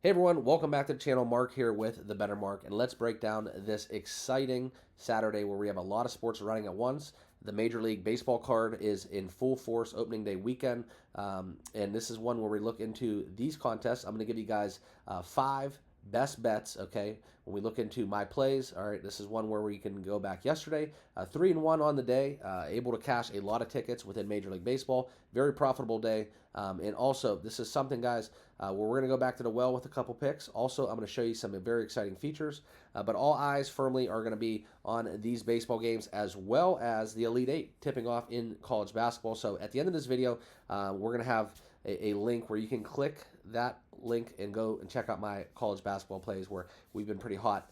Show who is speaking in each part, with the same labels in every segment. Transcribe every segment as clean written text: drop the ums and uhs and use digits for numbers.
Speaker 1: Hey everyone, welcome back to the channel. Mark here with the Better Mark, and let's break down this exciting Saturday where we have a lot of sports running at once. The Major League Baseball card is in full force opening day weekend, and this is one where we look into these contests. I'm going to give you guys 5 best bets, okay? When we look into my plays, all right, this is one where we can go back yesterday, 3-1 on the day, able to cash a lot of tickets within Major League Baseball, very profitable day, and also this is something, guys, where we're going to go back to the well with a couple picks. Also, I'm going to show you some very exciting features, but all eyes firmly are going to be on these baseball games as well as the Elite Eight tipping off in college basketball. So at the end of this video, we're going to have a link where you can click that link and go and check out my college basketball plays where we've been pretty hot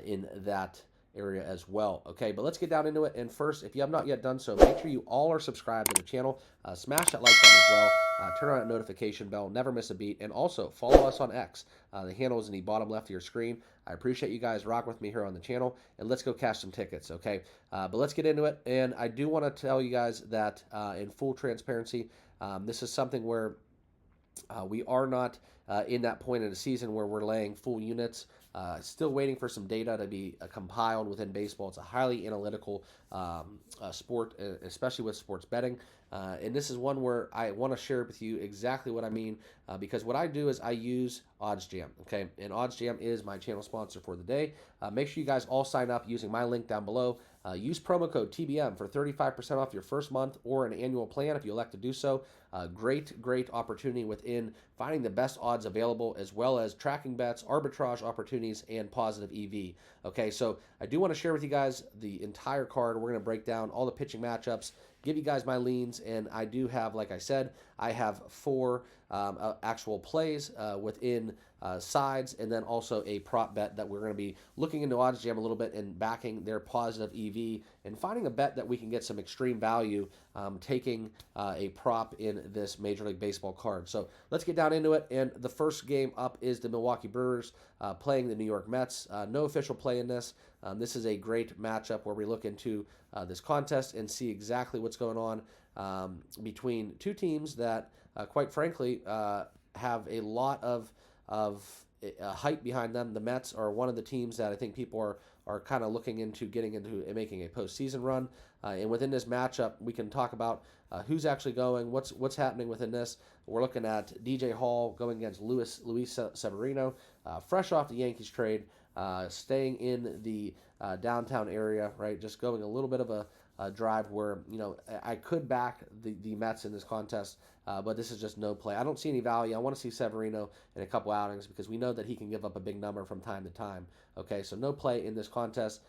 Speaker 1: in that area as well. Okay, but let's get down into it. And first, if you have not yet done so, make sure you all are subscribed to the channel. Smash that like button as well. Turn on that notification bell. Never miss a beat. And also follow us on X. The handle is in the bottom left of your screen. I appreciate you guys rock with me here on the channel. And let's go cash some tickets, okay? But let's get into it. And I do want to tell you guys that in full transparency, this is something where we are not in that point in the season where we're laying full units. Still waiting for some data to be compiled within baseball. It's a highly analytical sport, especially with sports betting. And this is one where I want to share with you exactly what I mean, because what I do is I use oddsjam, okay? And oddsjam is my channel sponsor for the day. Make sure you guys all sign up using my link down below. Use promo code TBM for 35% off your first month or an annual plan if you elect to do so. Great opportunity within finding the best odds available, as well as tracking bets, arbitrage opportunities, and positive EV. Okay, so I do want to share with you guys the entire card. We're going to break down all the pitching matchups, give you guys my leans, and I do have, like I said, I have 4 actual plays within sides, and then also a prop bet that we're going to be looking into oddsjam a little bit and backing their positive EV and finding a bet that we can get some extreme value taking a prop in this Major League Baseball card. So let's get down into it. And the first game up is the Milwaukee Brewers playing the New York Mets. No official play in this. This is a great matchup where we look into this contest and see exactly what's going on between two teams that, quite frankly, have a lot of hype behind them. The Mets are one of the teams that I think people are kind of looking into getting into and making a postseason run. And within this matchup, we can talk about who's actually going, what's happening within this. We're looking at DJ Hall going against Luis Severino, fresh off the Yankees trade, staying in the downtown area, right? Just going a little bit of a drive where, you know, I could back the Mets in this contest, but this is just no play. I don't see any value. I want to see Severino in a couple outings because we know that he can give up a big number from time to time. Okay, so no play in this contest.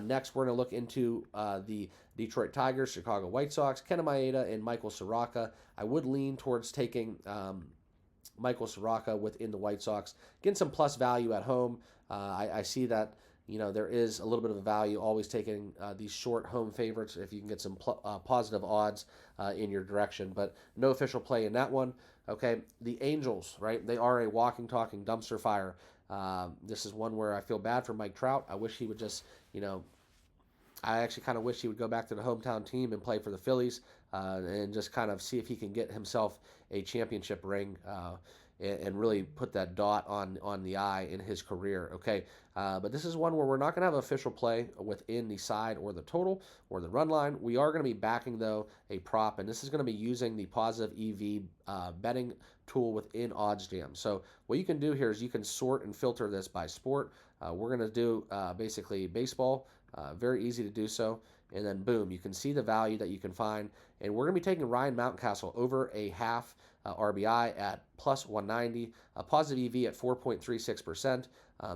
Speaker 1: Next, we're going to look into the Detroit Tigers, Chicago White Sox, Kenta Maeda, and Michael Soraka. I would lean towards taking Michael Soraka within the White Sox, getting some plus value at home. I see that, you know, there is a little bit of a value always taking these short home favorites if you can get some positive odds in your direction, but no official play in that one. Okay, the Angels, right? They are a walking, talking dumpster fire. This is one where I feel bad for Mike Trout. I wish he would just, you know, I actually kind of wish he would go back to the hometown team and play for the Phillies and just kind of see if he can get himself a championship ring and really put that dot on the I in his career, okay? But this is one where we're not going to have official play within the side or the total or the run line. We are going to be backing, though, a prop, and this is going to be using the positive EV betting tool within oddsjam. So what you can do here is you can sort and filter this by sport. We're going to do basically baseball, very easy to do so. And then, boom, you can see the value that you can find. And we're going to be taking Ryan Mountcastle over a half RBI at plus 190, a positive EV at 4.36%.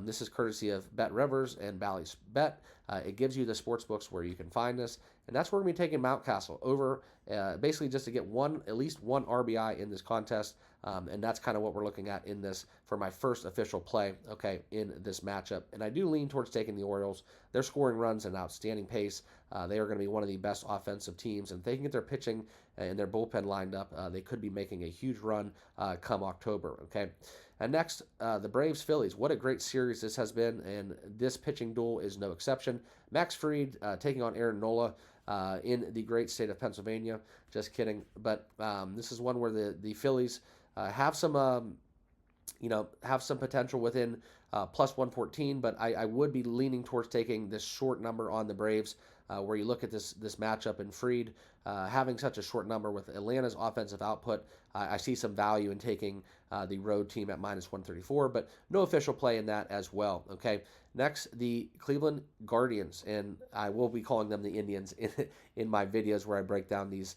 Speaker 1: This is courtesy of Bet Rivers and Bally's Bet. It gives you the sports books where you can find this. And that's where we're going to be taking Mountcastle over, basically just to get at least one RBI in this contest. And that's kind of what we're looking at in this for my first official play, okay, in this matchup. And I do lean towards taking the Orioles. They're scoring runs at an outstanding pace. They are going to be one of the best offensive teams. And if they can get their pitching and their bullpen lined up, they could be making a huge run come October, okay? And next, the Braves-Phillies. What a great series this has been, and this pitching duel is no exception. Max Fried taking on Aaron Nola in the great state of Pennsylvania. Just kidding. But this is one where the Phillies have some have some potential within plus 114, but I would be leaning towards taking this short number on the Braves, where you look at this matchup in Fried, having such a short number with Atlanta's offensive output. I see some value in taking the road team at minus 134, but no official play in that as well. Okay, next, the Cleveland Guardians, and I will be calling them the Indians in my videos where I break down these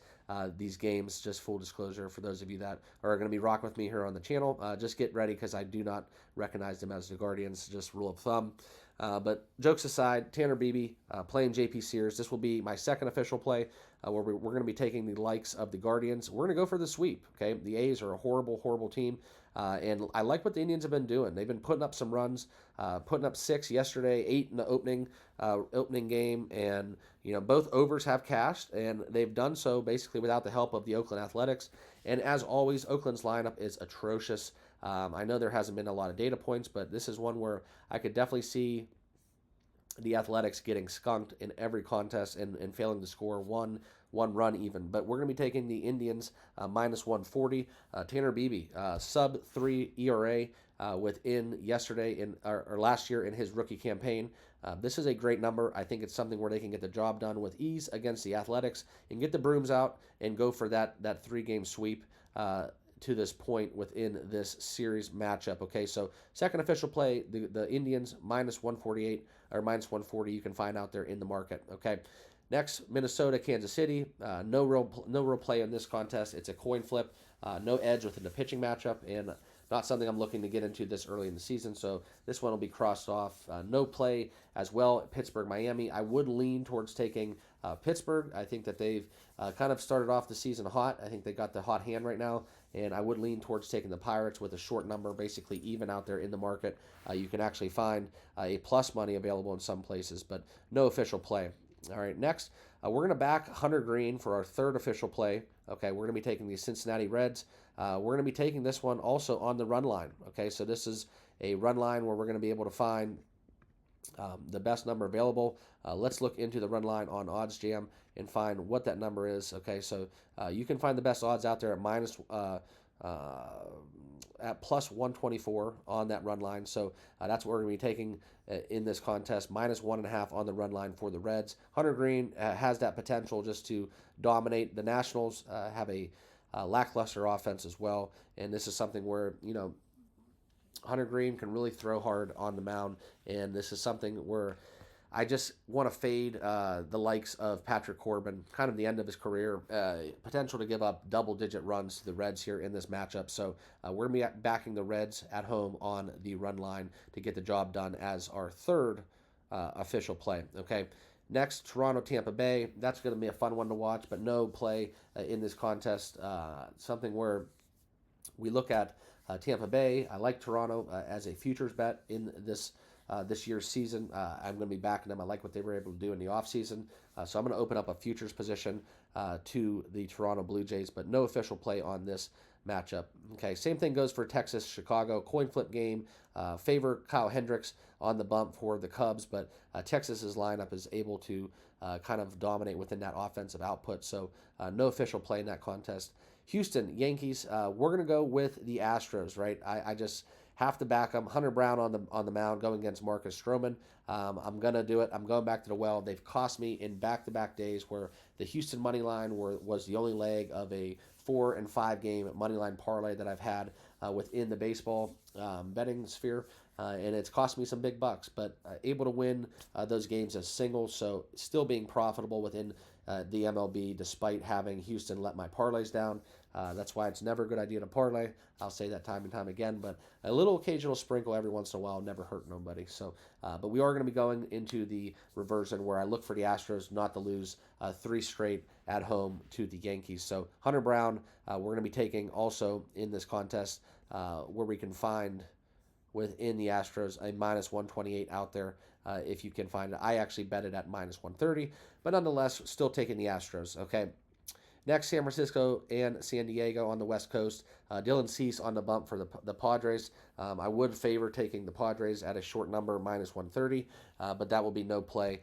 Speaker 1: games. Just full disclosure for those of you that are going to be rocking with me here on the channel, just get ready because I do not recognize them as the Guardians, just rule of thumb. But jokes aside, Tanner Beebe playing JP Sears. This will be my second official play where we're going to be taking the likes of the Guardians. We're going to go for the sweep. Okay, the A's are a horrible, horrible team, and I like what the Indians have been doing. They've been putting up some runs, putting up 6 yesterday, 8 in the opening game, and both overs have cashed, and they've done so basically without the help of the Oakland Athletics. And as always, Oakland's lineup is atrocious. I know there hasn't been a lot of data points, but this is one where I could definitely see the Athletics getting skunked in every contest and failing to score one run even. But we're going to be taking the Indians minus 140. Tanner Beebe, sub 3 ERA within yesterday or last year in his rookie campaign. This is a great number. I think it's something where they can get the job done with ease against the Athletics and get the brooms out and go for that 3-game sweep to this point within this series matchup. Okay, so second official play, the Indians minus 148 or minus 140. You can find out there in the market. Okay, next, Minnesota, Kansas City. No real play in this contest. It's a coin flip. No edge within the pitching matchup, and not something I'm looking to get into this early in the season. So this one will be crossed off. No play as well. Pittsburgh, Miami. I would lean towards taking Pittsburgh. I think that they've kind of started off the season hot. I think they got the hot hand right now, and I would lean towards taking the Pirates with a short number, basically even out there in the market. You can actually find a plus money available in some places, but no official play. All right, next, we're going to back Hunter Green for our third official play. Okay, we're going to be taking the Cincinnati Reds. We're going to be taking this one also on the run line. Okay, so this is a run line where we're going to be able to find the best number available. Let's look into the run line on oddsjam and find what that number is. Okay, so you can find the best odds out there at plus 124 on that run line. So that's what we're going to be taking in this contest, minus 1.5 on the run line for the Reds. Hunter Green has that potential just to dominate. The Nationals have a lackluster offense as well, and this is something where Hunter Green can really throw hard on the mound, and this is something where I just want to fade the likes of Patrick Corbin, kind of the end of his career, potential to give up double-digit runs to the Reds here in this matchup. So we're going to be backing the Reds at home on the run line to get the job done as our third official play. Okay, next, Toronto, Tampa Bay. That's going to be a fun one to watch, but no play in this contest. Something where we look at Tampa Bay. I like Toronto as a futures bet in this year's season. I'm going to be backing them. I like what they were able to do in the offseason. So I'm going to open up a futures position to the Toronto Blue Jays, but no official play on this matchup. Okay, same thing goes for Texas, Chicago. Coin flip game. Favor Kyle Hendricks on the bump for the Cubs, but Texas's lineup is able to kind of dominate within that offensive output. So no official play in that contest. Houston, Yankees. We're going to go with the Astros, right? I just have to back them. Hunter Brown on the mound going against Marcus Stroman. I'm going to do it. I'm going back to the well. They've cost me in back-to-back days where the Houston money line was the only leg of a 4 and 5 game money line parlay that I've had within the baseball betting sphere. And it's cost me some big bucks, but able to win those games as singles, so still being profitable within the MLB despite having Houston let my parlays down. That's why it's never a good idea to parlay. I'll say that time and time again, but a little occasional sprinkle every once in a while never hurt nobody. So, but we are going to be going into the reversion where I look for the Astros not to lose 3 straight at home to the Yankees. So Hunter Brown, we're going to be taking also in this contest where we can find within the Astros a minus 128 out there if you can find it. I actually bet it at minus 130, but nonetheless, still taking the Astros. Okay. Next, San Francisco and San Diego on the West Coast. Dylan Cease on the bump for the Padres. I would favor taking the Padres at a short number, minus 130, but that will be no play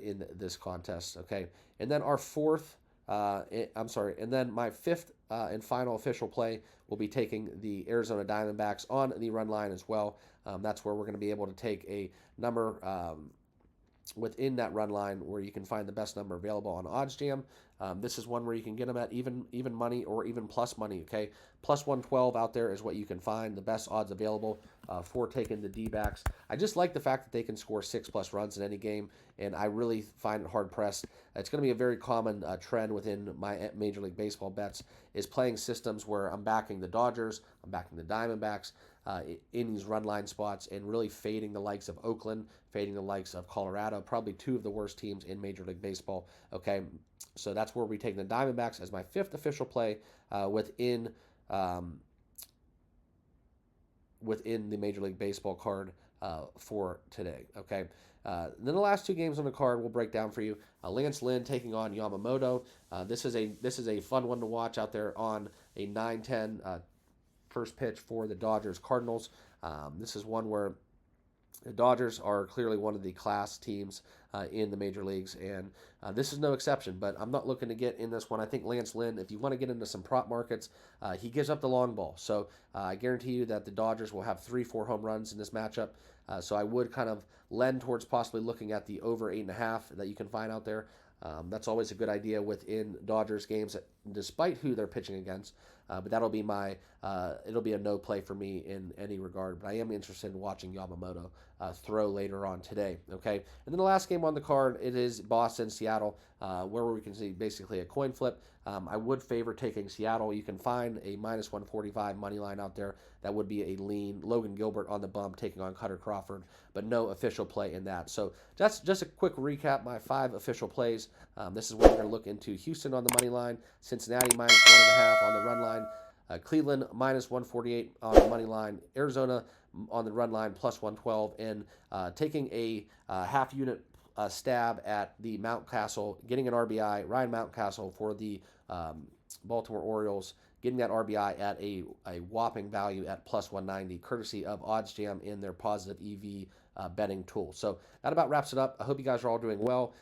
Speaker 1: in this contest. Okay, and then our fourth I'm sorry. And then my fifth and final official play will be taking the Arizona Diamondbacks on the run line as well. That's where we're going to be able to take a number within that run line where you can find the best number available on oddsjam. This is one where you can get them at even money or even plus money. Okay, plus 112 out there is what you can find, the best odds available for taking the D-backs. I just like the fact that they can score 6+ runs in any game, and I really find it hard pressed. It's going to be a very common trend within my Major League Baseball bets is playing systems where I'm backing the Dodgers, I'm backing the Diamondbacks in these run line spots, and really fading the likes of Oakland, fading the likes of Colorado, probably two of the worst teams in Major League Baseball. Okay, so that's where we take the Diamondbacks as my fifth official play within the Major League Baseball card for today. Okay. Then the last two games on the card we'll break down for you. Lance Lynn taking on Yamamoto. This is a fun one to watch out there on a 9-10 first pitch for the Dodgers Cardinals. This is one where the Dodgers are clearly one of the class teams in the major leagues, and this is no exception, but I'm not looking to get in this one. I think Lance Lynn, if you want to get into some prop markets, he gives up the long ball. So I guarantee you that the Dodgers will have 3-4 home runs in this matchup. So I would kind of lend towards possibly looking at the over 8.5 that you can find out there. That's always a good idea within Dodgers games, despite who they're pitching against. But that'll be it'll be a no play for me in any regard. But I am interested in watching Yamamoto throw later on today. Okay, and then the last game on the card, it is Boston, Seattle, where we can see basically a coin flip. I would favor taking Seattle. You can find a -145 money line out there. That would be a lean Logan Gilbert on the bump taking on Cutter Crawford, but no official play in that. So that's just a quick recap. My 5 official plays. This is where we're going to look into Houston on the money line, Cincinnati -1.5 on the run line, Cleveland -148 on the money line, Arizona on the run line +112, and taking a half unit stab at the Mountcastle, getting an RBI, Ryan Mountcastle for the Baltimore Orioles, getting that RBI at a whopping value at +190, courtesy of oddsjam in their positive EV betting tool. So that about wraps it up. I hope you guys are all doing well.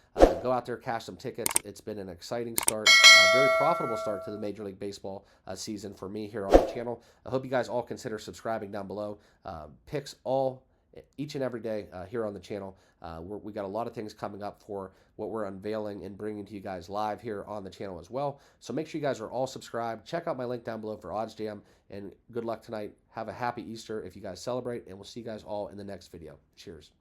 Speaker 1: Go out there, cash some tickets. It's been an exciting start, very profitable start to the Major League Baseball season for me here on the channel. I hope you guys all consider subscribing down below. Picks each and every day here on the channel. We got a lot of things coming up for what we're unveiling and bringing to you guys live here on the channel as well. So make sure you guys are all subscribed. Check out my link down below for oddsjam, and good luck tonight. Have a happy Easter if you guys celebrate, and we'll see you guys all in the next video. Cheers.